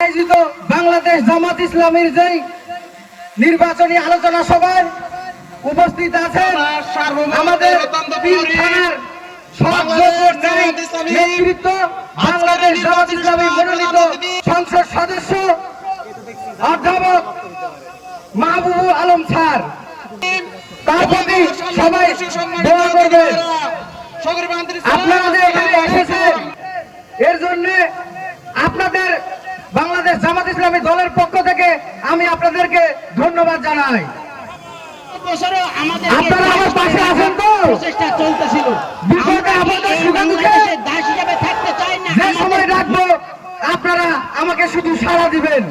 আয়োজিত বাংলাদেশ জামাত ইসলামীর যেই নির্বাচনী আলোচনা সভায় উপস্থিত আছেন আমাদের তিন থানার নেতৃত্ব, বাংলাদেশ জামাত ইসলামী মনোনীত সংসদ সদস্য অধ্যাপক মাহবুবুল আলম স্যার, তার প্রতি সবাই দোয়া করবেন। আপনারা যে এখানে এসেছেন এর জন্য আপনাদের বাংলাদেশ জামাত ইসলামী দলের পক্ষ থেকে আমি আপনাদেরকে ধন্যবাদ জানাই। আপনারা আমার পাশে আছেন তো? বিপদে আপদে সুখে দুঃখে যে সময় রাখবো আপনারা আমাকে শুধু সাড়া দিবেন।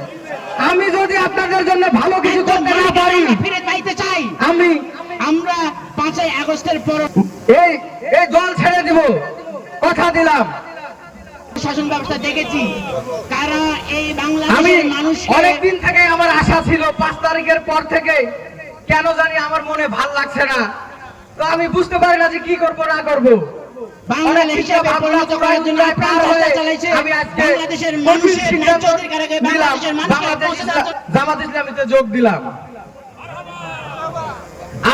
আমি যদি আপনাদের জন্য ভালো কিছু করতে না পারি আমরা 5ই আগস্টের পর এই দল ছেড়ে দিব, কথা দিলাম। শাসন ব্যবস্থা দেখেছি কারা এই আমি বাংলাদেশের মানুষ অনেকদিন থেকে আমার আশা ছিল 5 তারিখের পর থেকে কেন জানি আমার মনে ভাল লাগছে না, তো আমি বুঝতে পারি না যে কি করব না করব। বাংলাদেশ হিসেবে পরিণত করার জন্য প্রাণঘাতী চালাইছে বাংলাদেশের মানুষের ন্যায্য অধিকারকে বাংলাদেশের বাংলাদেশ জামাত ইসলামীতে যোগ দিলাম।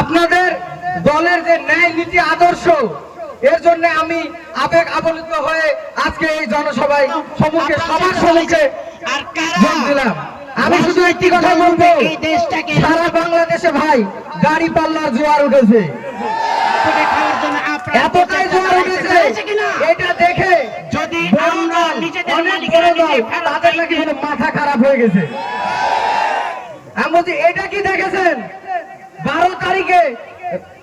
আপনাদের দলের যে ন্যায় নীতি আদর্শ এর জন্য আমি আবেগ আবলিত হয়ে আজকে এই জনসভায় সম্মুখে সবার সম্মুখে যোগ দিলাম। আমি শুধু একটি কথা বলবো, সারা বাংলাদেশে ভাই গাড়ি পাল্লার জোয়ার উঠেছে, এতটাই জোয়ার উঠেছে এটা দেখে যদি আমরা নিজেদের তাদের নাকি মাথা খারাপ হয়ে গেছে। আমি বলছি এটা কি দেখেছেন 12 তারিখে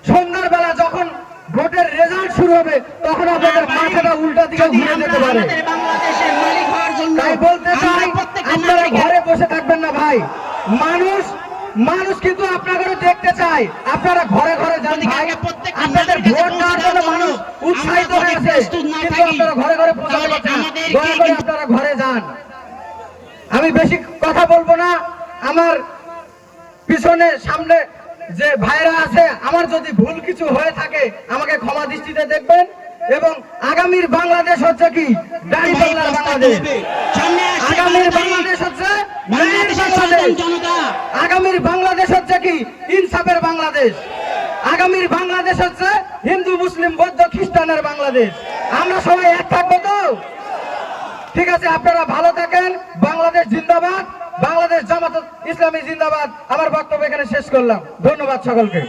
সন্ধ্যার বেলা যখন ভোটের রেজাল্ট শুরু হবে তখন আপনাদের মাথাটা উল্টা দিকে ঘুরে যেতে পারে। তাই বলতে চাই আপনারা ঘরে বসে থাকবেন না ভাই, মানুষ কিন্তু আপনাদেরও দেখতে চায়। আপনারা ঘরে ঘরে যান ভাই, আপনাদের ভোট দেওয়ার জন্য মানুষ উৎসাহিত হয়েছে, কিন্তু আপনারা ঘরে ঘরে পৌঁছাতে পারছেন না। দয়া করে আপনারা ঘরে যান। আমি বেশি কথা বলবো না, আমার পিছনে সামনে যে ভাইরা আছে, আমার যদি ভুল কিছু হয়ে থাকে আমাকে ক্ষমা দৃষ্টিতে দেখবেন। এবং আগামীর বাংলাদেশ হচ্ছে কি দাঁড়িপাল্লার বাংলাদেশ, আগামীর বাংলাদেশ হচ্ছে আগামীর বাংলাদেশ হচ্ছে কি ইনসাফের বাংলাদেশ, আগামীর বাংলাদেশ হচ্ছে হিন্দু মুসলিম বৌদ্ধ খ্রিস্টানের বাংলাদেশ। আমরা সবাই এক থাকবো তো? ঠিক আছে, আপনারা ভালো থাকেন। বাংলাদেশ জিন্দাবাদ, বাংলাদেশ জামাত ইসলামী জিন্দাবাদ। আমার বক্তব্য এখানে শেষ করলাম। ধন্যবাদ সকলকে।